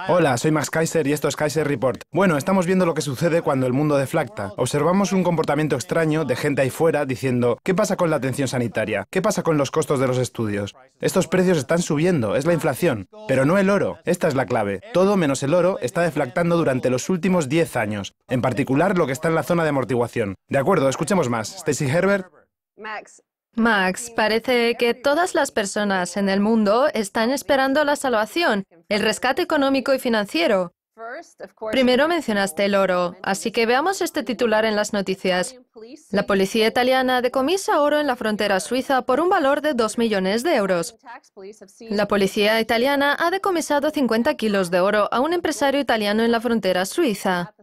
Hola, soy Max Kaiser y esto es Kaiser Report. Bueno, estamos viendo lo que sucede cuando el mundo deflacta. Observamos un comportamiento extraño de gente ahí fuera diciendo ¿qué pasa con la atención sanitaria? ¿Qué pasa con los costos de los estudios? Estos precios están subiendo, es la inflación. Pero no el oro, esta es la clave. Todo menos el oro está deflactando durante los últimos 10 años. En particular lo que está en la zona de amortiguación. De acuerdo, escuchemos más. Stacey Herbert. Max, parece que todas las personas en el mundo están esperando la salvación, el rescate económico y financiero. Primero mencionaste el oro, así que veamos este titular en las noticias. La policía italiana decomisa oro en la frontera suiza por un valor de 2 millones de euros. La policía italiana ha decomisado 50 kilos de oro a un empresario italiano en la frontera suiza.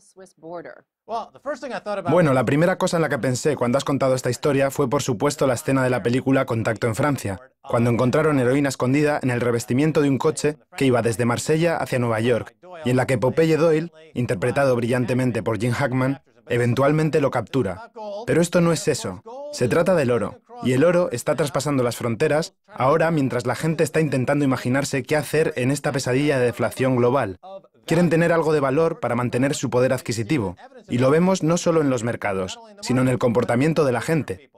Bueno, la primera cosa en la que pensé cuando has contado esta historia fue por supuesto la escena de la película Contacto en Francia, cuando encontraron heroína escondida en el revestimiento de un coche que iba desde Marsella hacia Nueva York, y en la que Popeye Doyle, interpretado brillantemente por Jim Hackman, eventualmente lo captura. Pero esto no es eso. Se trata del oro, y el oro está traspasando las fronteras ahora mientras la gente está intentando imaginarse qué hacer en esta pesadilla de deflación global. Quieren tener algo de valor para mantener su poder adquisitivo, y lo vemos no solo en los mercados, sino en el comportamiento de la gente.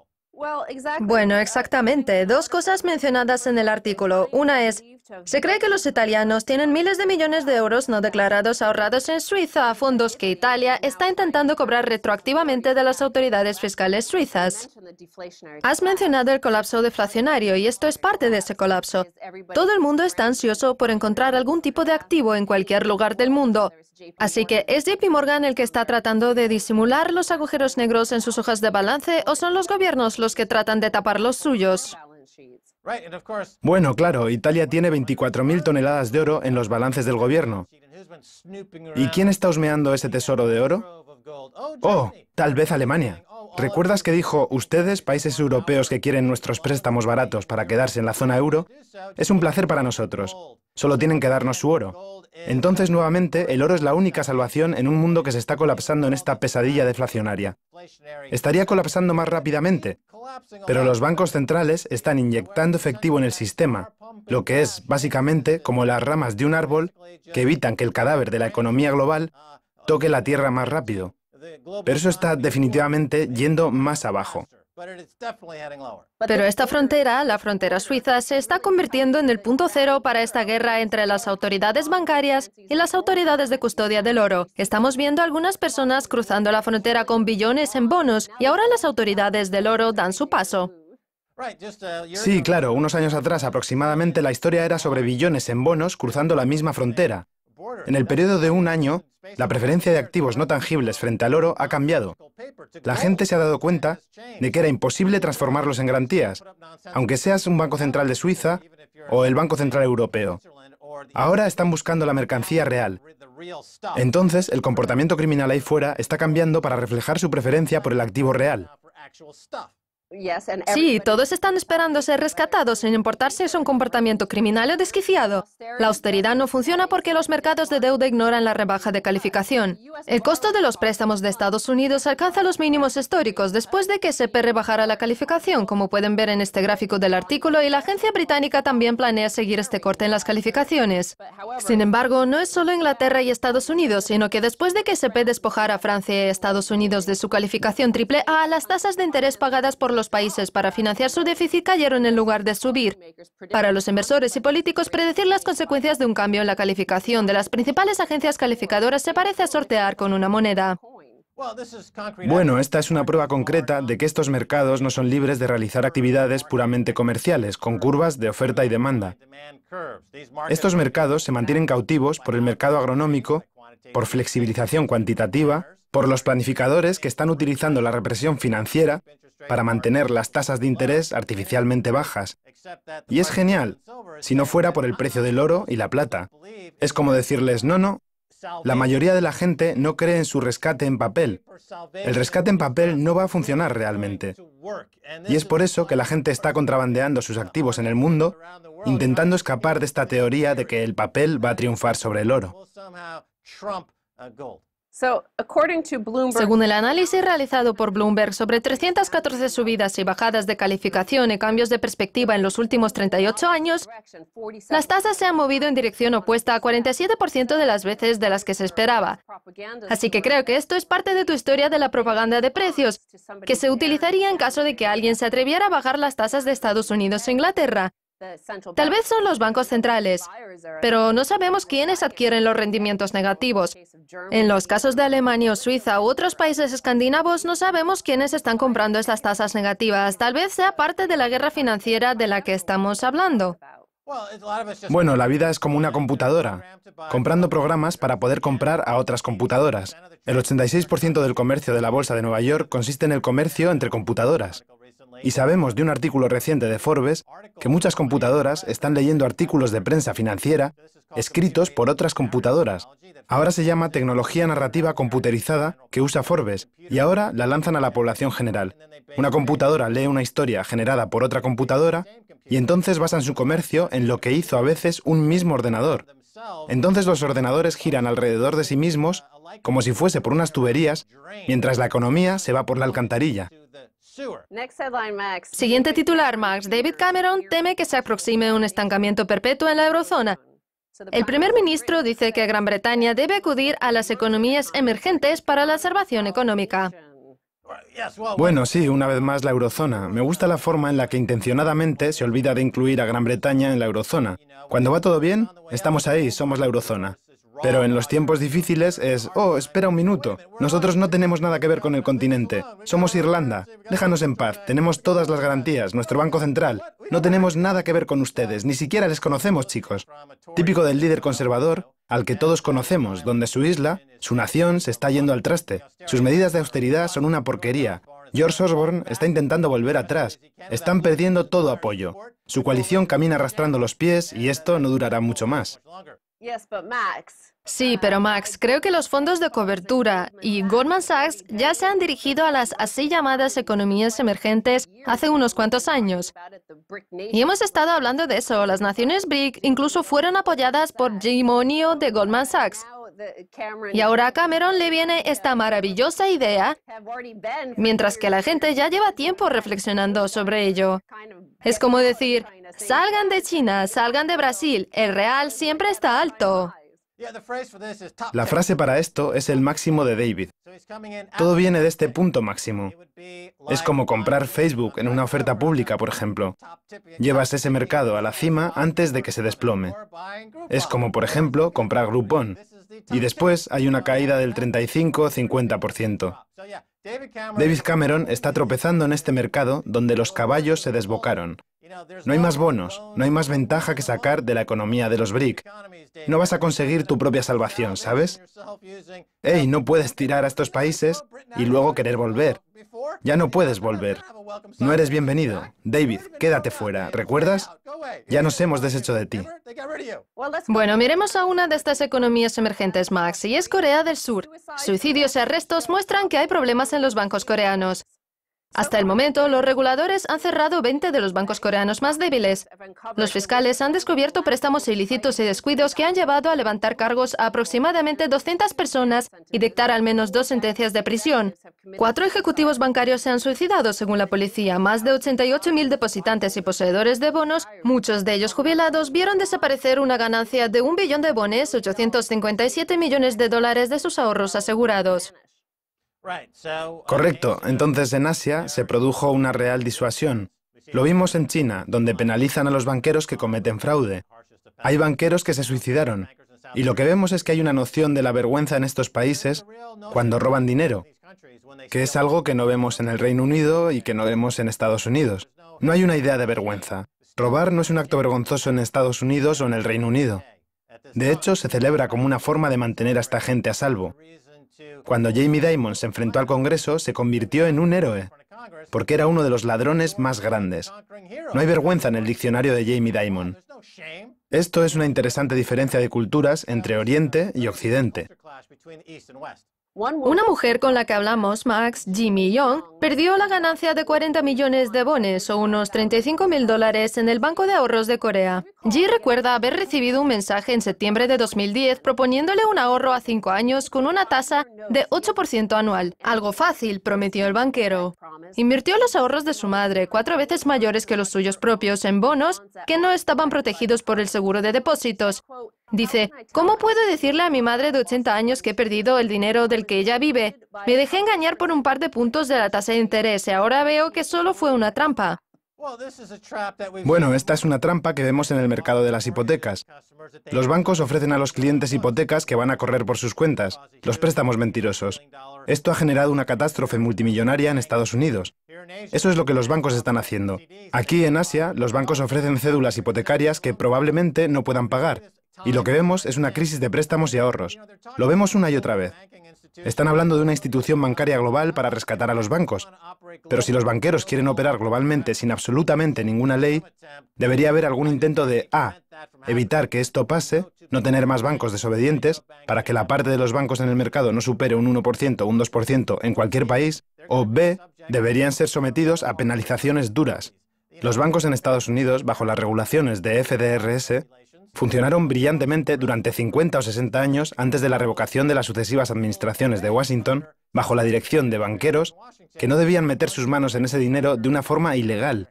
Bueno, exactamente. Dos cosas mencionadas en el artículo. Una es, se cree que los italianos tienen miles de millones de euros no declarados ahorrados en Suiza, fondos que Italia está intentando cobrar retroactivamente de las autoridades fiscales suizas. Has mencionado el colapso deflacionario y esto es parte de ese colapso. Todo el mundo está ansioso por encontrar algún tipo de activo en cualquier lugar del mundo. Así que, ¿es JP Morgan el que está tratando de disimular los agujeros negros en sus hojas de balance o son los gobiernos los que tratan de tapar los suyos? Bueno, claro, Italia tiene 24.000 toneladas de oro en los balances del gobierno. ¿Y quién está husmeando ese tesoro de oro? Oh, tal vez Alemania. ¿Recuerdas que dijo, ustedes, países europeos que quieren nuestros préstamos baratos para quedarse en la zona euro? Es un placer para nosotros. Solo tienen que darnos su oro. Entonces, nuevamente, el oro es la única salvación en un mundo que se está colapsando en esta pesadilla deflacionaria. Estaría colapsando más rápidamente, pero los bancos centrales están inyectando efectivo en el sistema, lo que es, básicamente, como las ramas de un árbol que evitan que el cadáver de la economía global toque la tierra más rápido. Pero eso está definitivamente yendo más abajo. Pero esta frontera, la frontera suiza, se está convirtiendo en el punto cero para esta guerra entre las autoridades bancarias y las autoridades de custodia del oro. Estamos viendo algunas personas cruzando la frontera con billones en bonos y ahora las autoridades del oro dan su paso. Sí, claro, unos años atrás aproximadamente la historia era sobre billones en bonos cruzando la misma frontera. En el periodo de un año, la preferencia de activos no tangibles frente al oro ha cambiado. La gente se ha dado cuenta de que era imposible transformarlos en garantías, aunque seas un banco central de Suiza o el Banco Central Europeo. Ahora están buscando la mercancía real. Entonces, el comportamiento criminal ahí fuera está cambiando para reflejar su preferencia por el activo real. Sí, todos están esperando ser rescatados sin importar si es un comportamiento criminal o desquiciado. La austeridad no funciona porque los mercados de deuda ignoran la rebaja de calificación. El costo de los préstamos de Estados Unidos alcanza los mínimos históricos después de que SP rebajara la calificación, como pueden ver en este gráfico del artículo, y la agencia británica también planea seguir este corte en las calificaciones. Sin embargo, no es solo Inglaterra y Estados Unidos, sino que después de que SP despojara a Francia y Estados Unidos de su calificación AAA, las tasas de interés pagadas por los países para financiar su déficit cayeron en lugar de subir. Para los inversores y políticos, predecir las consecuencias de un cambio en la calificación de las principales agencias calificadoras se parece a sortear con una moneda. Bueno, esta es una prueba concreta de que estos mercados no son libres de realizar actividades puramente comerciales, con curvas de oferta y demanda. Estos mercados se mantienen cautivos por el mercado agronómico, por flexibilización cuantitativa, por los planificadores que están utilizando la represión financiera para mantener las tasas de interés artificialmente bajas. Y es genial, si no fuera por el precio del oro y la plata. Es como decirles, no, la mayoría de la gente no cree en su rescate en papel. El rescate en papel no va a funcionar realmente. Y es por eso que la gente está contrabandeando sus activos en el mundo, intentando escapar de esta teoría de que el papel va a triunfar sobre el oro. Según el análisis realizado por Bloomberg sobre 314 subidas y bajadas de calificación y cambios de perspectiva en los últimos 38 años, las tasas se han movido en dirección opuesta a 47% de las veces de las que se esperaba. Así que creo que esto es parte de tu historia de la propaganda de precios, que se utilizaría en caso de que alguien se atreviera a bajar las tasas de Estados Unidos e Inglaterra. Tal vez son los bancos centrales, pero no sabemos quiénes adquieren los rendimientos negativos. En los casos de Alemania o Suiza u otros países escandinavos, no sabemos quiénes están comprando estas tasas negativas. Tal vez sea parte de la guerra financiera de la que estamos hablando. Bueno, la vida es como una computadora, comprando programas para poder comprar a otras computadoras. El 86% del comercio de la Bolsa de Nueva York consiste en el comercio entre computadoras. Y sabemos de un artículo reciente de Forbes que muchas computadoras están leyendo artículos de prensa financiera escritos por otras computadoras. Ahora se llama tecnología narrativa computerizada que usa Forbes y ahora la lanzan a la población general. Una computadora lee una historia generada por otra computadora y entonces basan su comercio en lo que hizo a veces un mismo ordenador. Entonces los ordenadores giran alrededor de sí mismos como si fuese por unas tuberías, mientras la economía se va por la alcantarilla. Siguiente titular, Max. David Cameron teme que se aproxime un estancamiento perpetuo en la eurozona. El primer ministro dice que Gran Bretaña debe acudir a las economías emergentes para la salvación económica. Bueno, sí, una vez más la eurozona. Me gusta la forma en la que intencionadamente se olvida de incluir a Gran Bretaña en la eurozona. Cuando va todo bien, estamos ahí, somos la eurozona. Pero en los tiempos difíciles es, oh, espera un minuto, nosotros no tenemos nada que ver con el continente, somos Irlanda, déjanos en paz, tenemos todas las garantías, nuestro Banco Central, no tenemos nada que ver con ustedes, ni siquiera les conocemos, chicos. Típico del líder conservador, al que todos conocemos, donde su isla, su nación, se está yendo al traste. Sus medidas de austeridad son una porquería. George Osborne está intentando volver atrás. Están perdiendo todo apoyo. Su coalición camina arrastrando los pies y esto no durará mucho más. Sí, pero Max, creo que los fondos de cobertura y Goldman Sachs ya se han dirigido a las así llamadas economías emergentes hace unos cuantos años. Y hemos estado hablando de eso. Las naciones BRIC incluso fueron apoyadas por Jim O'Neill de Goldman Sachs. Y ahora a Cameron le viene esta maravillosa idea, mientras que la gente ya lleva tiempo reflexionando sobre ello. Es como decir, salgan de China, salgan de Brasil, el real siempre está alto. La frase para esto es el máximo de David. Todo viene de este punto máximo. Es como comprar Facebook en una oferta pública, por ejemplo. Llevas ese mercado a la cima antes de que se desplome. Es como, por ejemplo, comprar Groupon. Y después hay una caída del 35-50%. David Cameron está tropezando en este mercado donde los caballos se desbocaron. No hay más bonos, no hay más ventaja que sacar de la economía de los BRIC. No vas a conseguir tu propia salvación, ¿sabes? ¡Ey, no puedes tirar a estos países y luego querer volver! Ya no puedes volver. No eres bienvenido. David, quédate fuera, ¿recuerdas? Ya nos hemos deshecho de ti. Bueno, miremos a una de estas economías emergentes, Max, y es Corea del Sur. Suicidios y arrestos muestran que hay problemas en los bancos coreanos. Hasta el momento, los reguladores han cerrado 20 de los bancos coreanos más débiles. Los fiscales han descubierto préstamos ilícitos y descuidos que han llevado a levantar cargos a aproximadamente 200 personas y dictar al menos 2 sentencias de prisión. 4 ejecutivos bancarios se han suicidado, según la policía. Más de 88.000 depositantes y poseedores de bonos, muchos de ellos jubilados, vieron desaparecer una ganancia de 1 billón de wones, 857 millones de dólares de sus ahorros asegurados. Correcto. Entonces en Asia se produjo una real disuasión. Lo vimos en China, donde penalizan a los banqueros que cometen fraude. Hay banqueros que se suicidaron. Y lo que vemos es que hay una noción de la vergüenza en estos países cuando roban dinero, que es algo que no vemos en el Reino Unido y que no vemos en Estados Unidos. No hay una idea de vergüenza. Robar no es un acto vergonzoso en Estados Unidos o en el Reino Unido. De hecho, se celebra como una forma de mantener a esta gente a salvo. Cuando Jamie Dimon se enfrentó al Congreso, se convirtió en un héroe, porque era uno de los ladrones más grandes. No hay vergüenza en el diccionario de Jamie Dimon. Esto es una interesante diferencia de culturas entre Oriente y Occidente. Una mujer con la que hablamos, Max Ji-mi-young, perdió la ganancia de 40 millones de wones o unos $35.000 en el Banco de Ahorros de Corea. Ji recuerda haber recibido un mensaje en septiembre de 2010 proponiéndole un ahorro a 5 años con una tasa de 8% anual. Algo fácil, prometió el banquero. Invirtió los ahorros de su madre, 4 veces mayores que los suyos propios, en bonos que no estaban protegidos por el seguro de depósitos. Dice, ¿cómo puedo decirle a mi madre de 80 años que he perdido el dinero del que ella vive? Me dejé engañar por un par de puntos de la tasa de interés y ahora veo que solo fue una trampa. Bueno, esta es una trampa que vemos en el mercado de las hipotecas. Los bancos ofrecen a los clientes hipotecas que van a correr por sus cuentas, los préstamos mentirosos. Esto ha generado una catástrofe multimillonaria en Estados Unidos. Eso es lo que los bancos están haciendo. Aquí en Asia, los bancos ofrecen cédulas hipotecarias que probablemente no puedan pagar. Y lo que vemos es una crisis de préstamos y ahorros. Lo vemos una y otra vez. Están hablando de una institución bancaria global para rescatar a los bancos. Pero si los banqueros quieren operar globalmente sin absolutamente ninguna ley, debería haber algún intento de A, evitar que esto pase, no tener más bancos desobedientes, para que la parte de los bancos en el mercado no supere un 1% o un 2% en cualquier país, o B, deberían ser sometidos a penalizaciones duras. Los bancos en Estados Unidos, bajo las regulaciones de FDRS, funcionaron brillantemente durante 50 o 60 años antes de la revocación de las sucesivas administraciones de Washington, bajo la dirección de banqueros que no debían meter sus manos en ese dinero de una forma ilegal.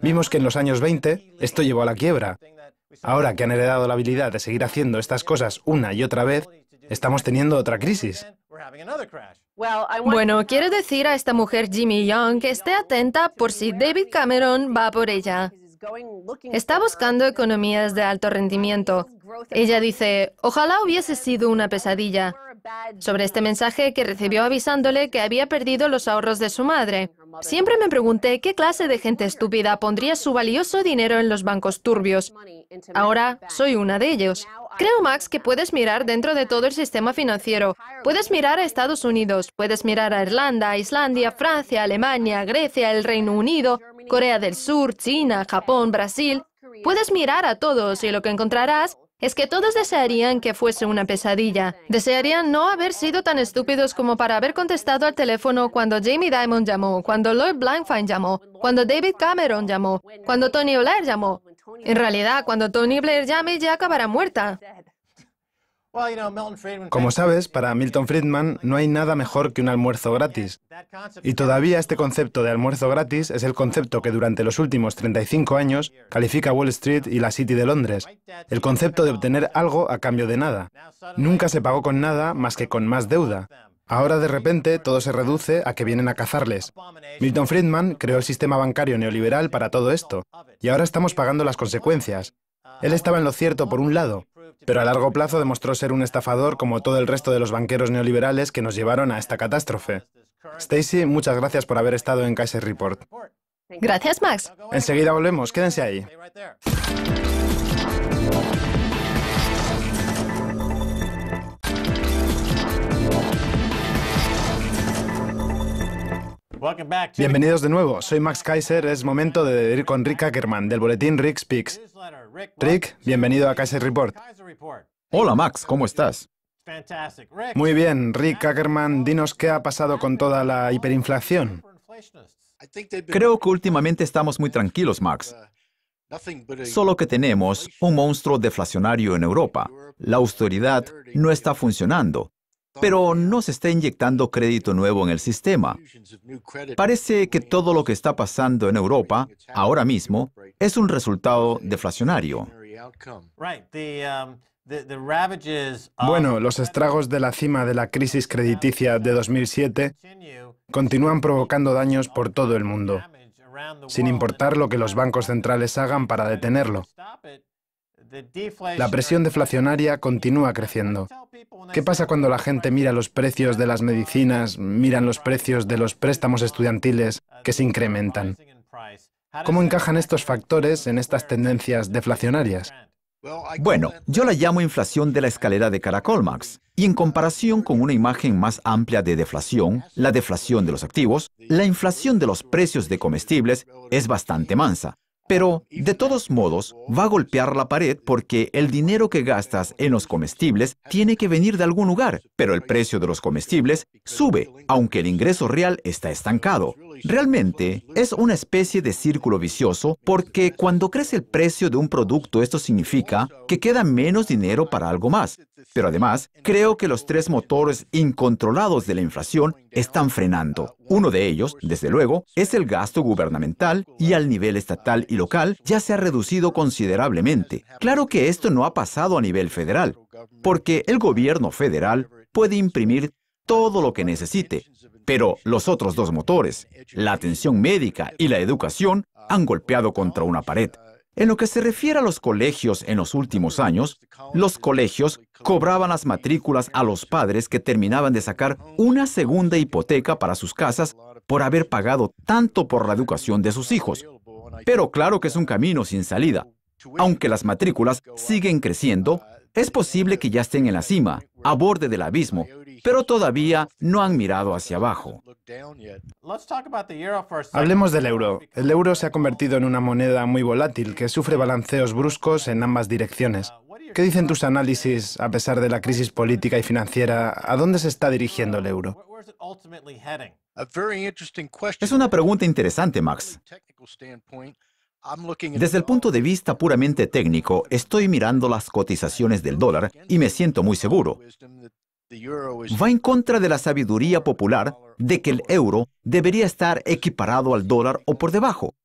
Vimos que en los años 20 esto llevó a la quiebra. Ahora que han heredado la habilidad de seguir haciendo estas cosas una y otra vez, estamos teniendo otra crisis. Bueno, quiero decir a esta mujer Ji-mi-young que esté atenta por si David Cameron va por ella. Está buscando economías de alto rendimiento. Ella dice, ojalá hubiese sido una pesadilla. Sobre este mensaje que recibió avisándole que había perdido los ahorros de su madre. Siempre me pregunté qué clase de gente estúpida pondría su valioso dinero en los bancos turbios. Ahora soy una de ellos. Creo, Max, que puedes mirar dentro de todo el sistema financiero. Puedes mirar a Estados Unidos, puedes mirar a Irlanda, Islandia, Francia, Alemania, Grecia, el Reino Unido, Corea del Sur, China, Japón, Brasil. Puedes mirar a todos y lo que encontrarás es que todos desearían que fuese una pesadilla. Desearían no haber sido tan estúpidos como para haber contestado al teléfono cuando Jamie Dimon llamó, cuando Lloyd Blankfein llamó, cuando David Cameron llamó, cuando Tony Blair llamó. En realidad, cuando Tony Blair llame, ya acabará muerta. Como sabes, para Milton Friedman no hay nada mejor que un almuerzo gratis. Y todavía este concepto de almuerzo gratis es el concepto que durante los últimos 35 años califica Wall Street y la City de Londres. El concepto de obtener algo a cambio de nada. Nunca se pagó con nada más que con más deuda. Ahora de repente todo se reduce a que vienen a cazarles. Milton Friedman creó el sistema bancario neoliberal para todo esto. Y ahora estamos pagando las consecuencias. Él estaba en lo cierto por un lado, pero a largo plazo demostró ser un estafador como todo el resto de los banqueros neoliberales que nos llevaron a esta catástrofe. Stacy, muchas gracias por haber estado en Kaiser Report. Gracias, Max. Enseguida volvemos, quédense ahí. Bienvenidos de nuevo, soy Max Kaiser, es momento de ir con Rick Ackerman, del boletín Rick Speaks. Rick, bienvenido a Kaiser Report. Hola Max, ¿cómo estás? Muy bien, Rick Ackerman, dinos qué ha pasado con toda la hiperinflación. Creo que últimamente estamos muy tranquilos, Max. Solo que tenemos un monstruo deflacionario en Europa. La austeridad no está funcionando, pero no se está inyectando crédito nuevo en el sistema. Parece que todo lo que está pasando en Europa, ahora mismo, es un resultado deflacionario. Bueno, los estragos de la cima de la crisis crediticia de 2007 continúan provocando daños por todo el mundo, sin importar lo que los bancos centrales hagan para detenerlo. La presión deflacionaria continúa creciendo. ¿Qué pasa cuando la gente mira los precios de las medicinas, miran los precios de los préstamos estudiantiles que se incrementan? ¿Cómo encajan estos factores en estas tendencias deflacionarias? Bueno, yo la llamo inflación de la escalera de caracol, Max. Y en comparación con una imagen más amplia de deflación, la deflación de los activos, la inflación de los precios de comestibles es bastante mansa. Pero, de todos modos, va a golpear la pared porque el dinero que gastas en los comestibles tiene que venir de algún lugar, pero el precio de los comestibles sube, aunque el ingreso real está estancado. Realmente, es una especie de círculo vicioso porque cuando crece el precio de un producto, esto significa que queda menos dinero para algo más. Pero además, creo que los tres motores incontrolados de la inflación están frenando. Uno de ellos, desde luego, es el gasto gubernamental y al nivel estatal y local ya se ha reducido considerablemente. Claro que esto no ha pasado a nivel federal, porque el gobierno federal puede imprimir todo lo que necesite, pero los otros dos motores, la atención médica y la educación, han golpeado contra una pared. En lo que se refiere a los colegios en los últimos años, los colegios cobraban las matrículas a los padres que terminaban de sacar una segunda hipoteca para sus casas por haber pagado tanto por la educación de sus hijos. Pero claro que es un camino sin salida. Aunque las matrículas siguen creciendo, es posible que ya estén en la cima, a borde del abismo, pero todavía no han mirado hacia abajo. Hablemos del euro. El euro se ha convertido en una moneda muy volátil que sufre balanceos bruscos en ambas direcciones. ¿Qué dicen tus análisis, a pesar de la crisis política y financiera? ¿A dónde se está dirigiendo el euro? Es una pregunta interesante, Max. Desde el punto de vista puramente técnico, estoy mirando las cotizaciones del dólar y me siento muy seguro. Va en contra de la sabiduría popular de que el euro debería estar equiparado al dólar o por debajo.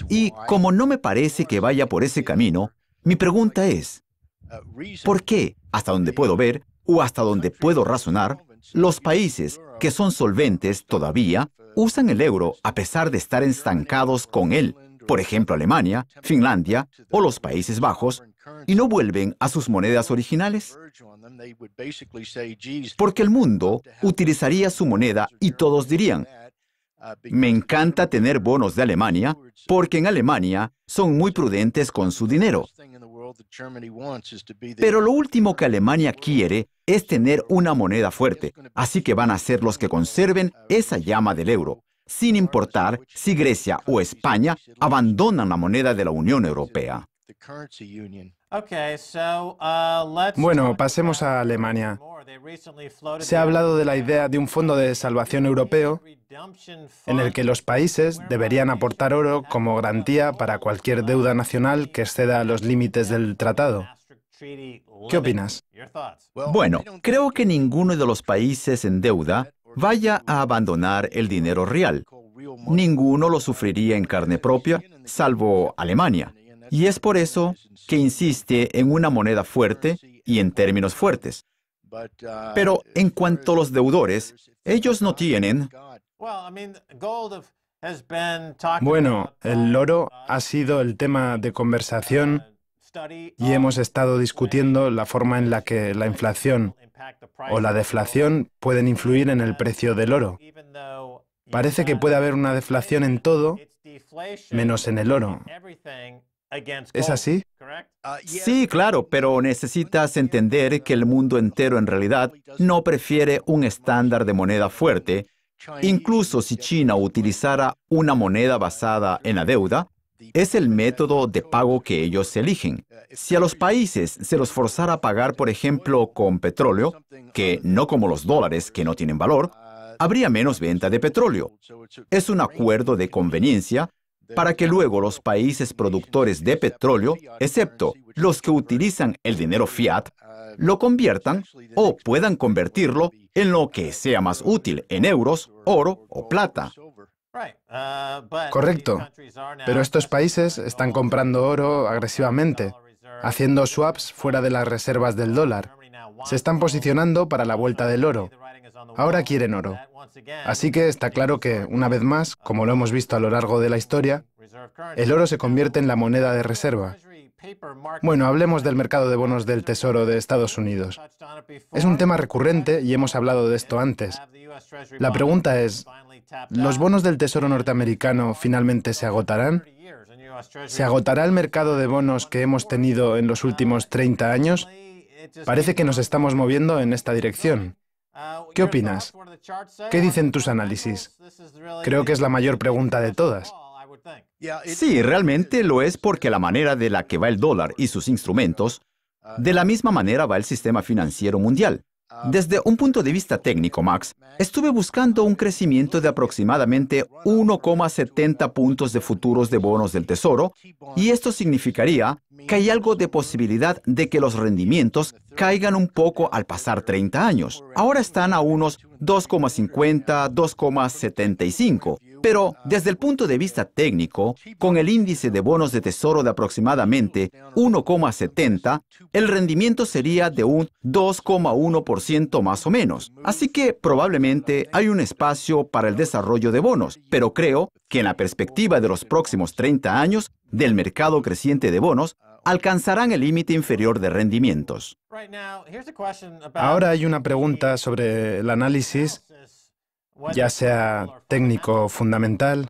Y como no me parece que vaya por ese camino, mi pregunta es, ¿por qué, hasta donde puedo ver o hasta donde puedo razonar, los países que son solventes todavía usan el euro a pesar de estar estancados con él? Por ejemplo, Alemania, Finlandia o los Países Bajos, y no vuelven a sus monedas originales? Porque el mundo utilizaría su moneda y todos dirían, me encanta tener bonos de Alemania porque en Alemania son muy prudentes con su dinero. Pero lo último que Alemania quiere es tener una moneda fuerte, así que van a ser los que conserven esa llama del euro, sin importar si Grecia o España abandonan la moneda de la Unión Europea. Bueno, pasemos a Alemania. Se ha hablado de la idea de un fondo de salvación europeo en el que los países deberían aportar oro como garantía para cualquier deuda nacional que exceda los límites del tratado. ¿Qué opinas? Bueno, creo que ninguno de los países en deuda vaya a abandonar el dinero real. Ninguno lo sufriría en carne propia, salvo Alemania. Y es por eso que insiste en una moneda fuerte y en términos fuertes. Pero en cuanto a los deudores, ellos no tienen... Bueno, el oro ha sido el tema de conversación y hemos estado discutiendo la forma en la que la inflación o la deflación pueden influir en el precio del oro. Parece que puede haber una deflación en todo, menos en el oro. ¿Es así? Sí, claro, pero necesitas entender que el mundo entero en realidad no prefiere un estándar de moneda fuerte. Incluso si China utilizara una moneda basada en la deuda, es el método de pago que ellos eligen. Si a los países se los forzara a pagar, por ejemplo, con petróleo, que no como los dólares que no tienen valor, habría menos venta de petróleo. Es un acuerdo de conveniencia para que luego los países productores de petróleo, excepto los que utilizan el dinero fiat, lo conviertan o puedan convertirlo en lo que sea más útil, en euros, oro o plata. Correcto. Pero estos países están comprando oro agresivamente, haciendo swaps fuera de las reservas del dólar. Se están posicionando para la vuelta del oro. Ahora quieren oro. Así que está claro que, una vez más, como lo hemos visto a lo largo de la historia, el oro se convierte en la moneda de reserva. Bueno, hablemos del mercado de bonos del Tesoro de Estados Unidos. Es un tema recurrente y hemos hablado de esto antes. La pregunta es, ¿los bonos del Tesoro norteamericano finalmente se agotarán? ¿Se agotará el mercado de bonos que hemos tenido en los últimos 30 años? Parece que nos estamos moviendo en esta dirección. ¿Qué opinas? ¿Qué dicen tus análisis? Creo que es la mayor pregunta de todas. Sí, realmente lo es porque la manera de la que va el dólar y sus instrumentos, de la misma manera va el sistema financiero mundial. Desde un punto de vista técnico, Max, estuve buscando un crecimiento de aproximadamente 1,70 puntos de futuros de bonos del Tesoro, y esto significaría que hay algo de posibilidad de que los rendimientos caigan un poco al pasar 30 años. Ahora están a unos 2,50, 2,75. Pero desde el punto de vista técnico, con el índice de bonos de tesoro de aproximadamente 1,70, el rendimiento sería de un 2,1% más o menos. Así que probablemente hay un espacio para el desarrollo de bonos, pero creo que en la perspectiva de los próximos 30 años del mercado creciente de bonos, alcanzarán el límite inferior de rendimientos. Ahora hay una pregunta sobre el análisis, ya sea técnico o fundamental,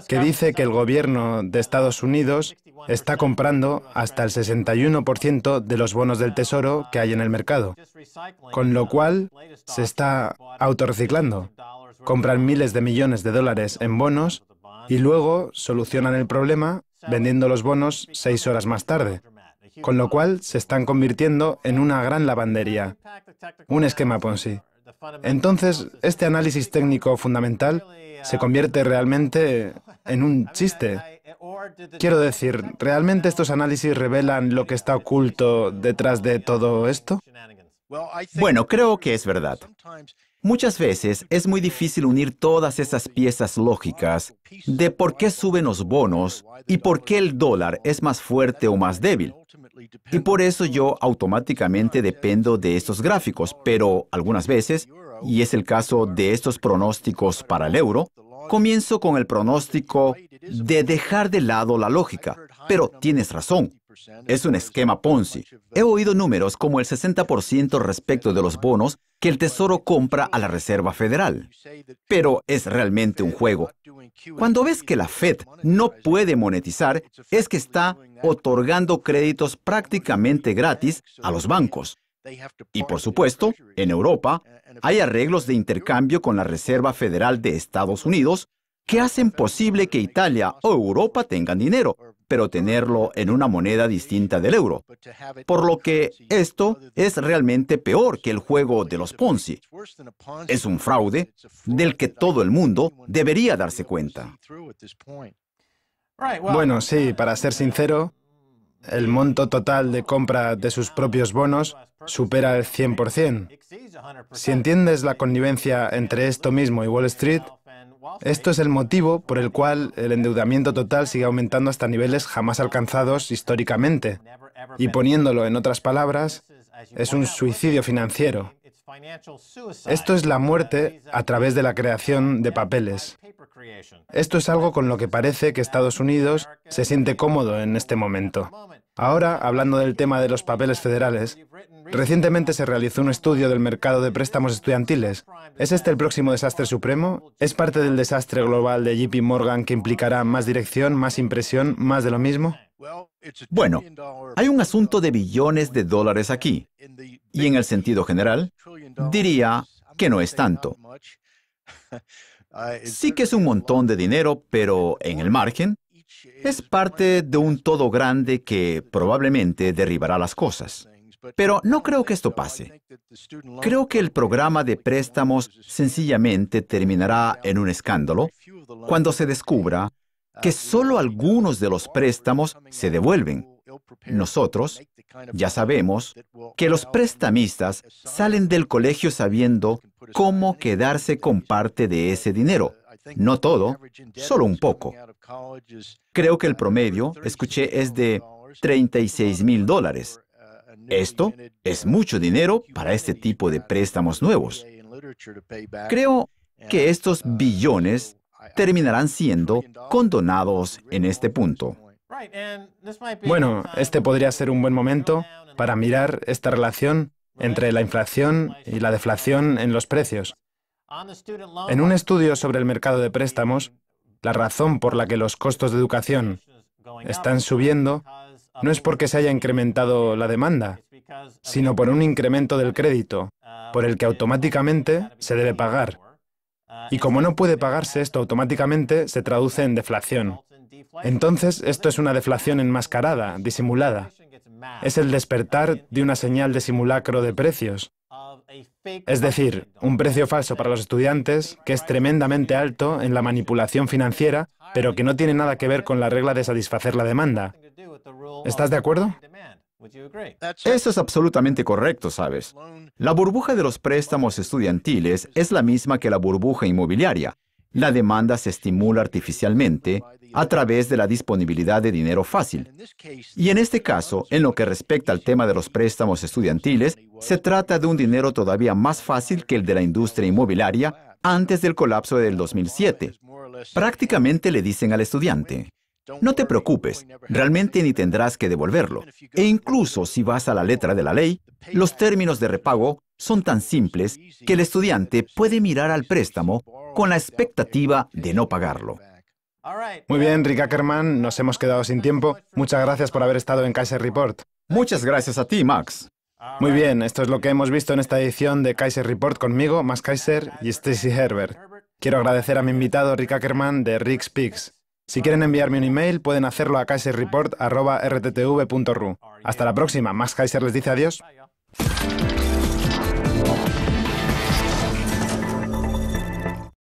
que dice que el gobierno de Estados Unidos está comprando hasta el 61% de los bonos del Tesoro que hay en el mercado, con lo cual se está autorreciclando. Compran miles de millones de dólares en bonos y luego solucionan el problema vendiendo los bonos 6 horas más tarde, con lo cual se están convirtiendo en una gran lavandería, un esquema Ponzi. Entonces, este análisis técnico fundamental se convierte realmente en un chiste. Quiero decir, ¿realmente estos análisis revelan lo que está oculto detrás de todo esto? Bueno, creo que es verdad. Muchas veces es muy difícil unir todas esas piezas lógicas de por qué suben los bonos y por qué el dólar es más fuerte o más débil. Y por eso yo automáticamente dependo de estos gráficos, pero algunas veces, y es el caso de estos pronósticos para el euro, comienzo con el pronóstico de dejar de lado la lógica. Pero tienes razón. Es un esquema Ponzi. He oído números como el 60% respecto de los bonos que el Tesoro compra a la Reserva Federal. Pero es realmente un juego. Cuando ves que la Fed no puede monetizar, es que está otorgando créditos prácticamente gratis a los bancos. Y por supuesto, en Europa, hay arreglos de intercambio con la Reserva Federal de Estados Unidos que hacen posible que Italia o Europa tengan dinero, pero tenerlo en una moneda distinta del euro. Por lo que esto es realmente peor que el juego de los Ponzi. Es un fraude del que todo el mundo debería darse cuenta. Bueno, sí, para ser sincero, el monto total de compra de sus propios bonos supera el 100%. Si entiendes la connivencia entre esto mismo y Wall Street, esto es el motivo por el cual el endeudamiento total sigue aumentando hasta niveles jamás alcanzados históricamente. Y poniéndolo en otras palabras, es un suicidio financiero. Esto es la muerte a través de la creación de papeles. Esto es algo con lo que parece que Estados Unidos se siente cómodo en este momento. Ahora, hablando del tema de los papeles federales, recientemente se realizó un estudio del mercado de préstamos estudiantiles. ¿Es este el próximo desastre supremo? ¿Es parte del desastre global de JP Morgan que implicará más dirección, más impresión, más de lo mismo? Bueno, hay un asunto de billones de dólares aquí. Y en el sentido general, diría que no es tanto. Sí que es un montón de dinero, pero en el margen, es parte de un todo grande que probablemente derribará las cosas. Pero no creo que esto pase. Creo que el programa de préstamos sencillamente terminará en un escándalo cuando se descubra que solo algunos de los préstamos se devuelven. Nosotros ya sabemos que los prestamistas salen del colegio sabiendo cómo quedarse con parte de ese dinero. No todo, solo un poco. Creo que el promedio, escuché, es de $36,000. Esto es mucho dinero para este tipo de préstamos nuevos. Creo que estos billones terminarán siendo condonados en este punto. Bueno, este podría ser un buen momento para mirar esta relación entre la inflación y la deflación en los precios. En un estudio sobre el mercado de préstamos, la razón por la que los costos de educación están subiendo no es porque se haya incrementado la demanda, sino por un incremento del crédito, por el que automáticamente se debe pagar. Y como no puede pagarse esto automáticamente, se traduce en deflación. Entonces, esto es una deflación enmascarada, disimulada. Es el despertar de una señal de simulacro de precios. Es decir, un precio falso para los estudiantes que es tremendamente alto en la manipulación financiera, pero que no tiene nada que ver con la regla de satisfacer la demanda. ¿Estás de acuerdo? Eso es absolutamente correcto, ¿sabes? La burbuja de los préstamos estudiantiles es la misma que la burbuja inmobiliaria. La demanda se estimula artificialmente a través de la disponibilidad de dinero fácil. Y en este caso, en lo que respecta al tema de los préstamos estudiantiles, se trata de un dinero todavía más fácil que el de la industria inmobiliaria antes del colapso del 2007. Prácticamente le dicen al estudiante: no te preocupes, realmente ni tendrás que devolverlo. E incluso si vas a la letra de la ley, los términos de repago son tan simples que el estudiante puede mirar al préstamo con la expectativa de no pagarlo. Muy bien, Rick Ackerman, nos hemos quedado sin tiempo. Muchas gracias por haber estado en Kaiser Report. Muchas gracias a ti, Max. Muy bien, esto es lo que hemos visto en esta edición de Kaiser Report conmigo, Max Kaiser y Stacy Herbert. Quiero agradecer a mi invitado Rick Ackerman de Rick Speaks. Si quieren enviarme un email, pueden hacerlo a kaiserreport@rttv.ru. Hasta la próxima. Max Kaiser les dice adiós.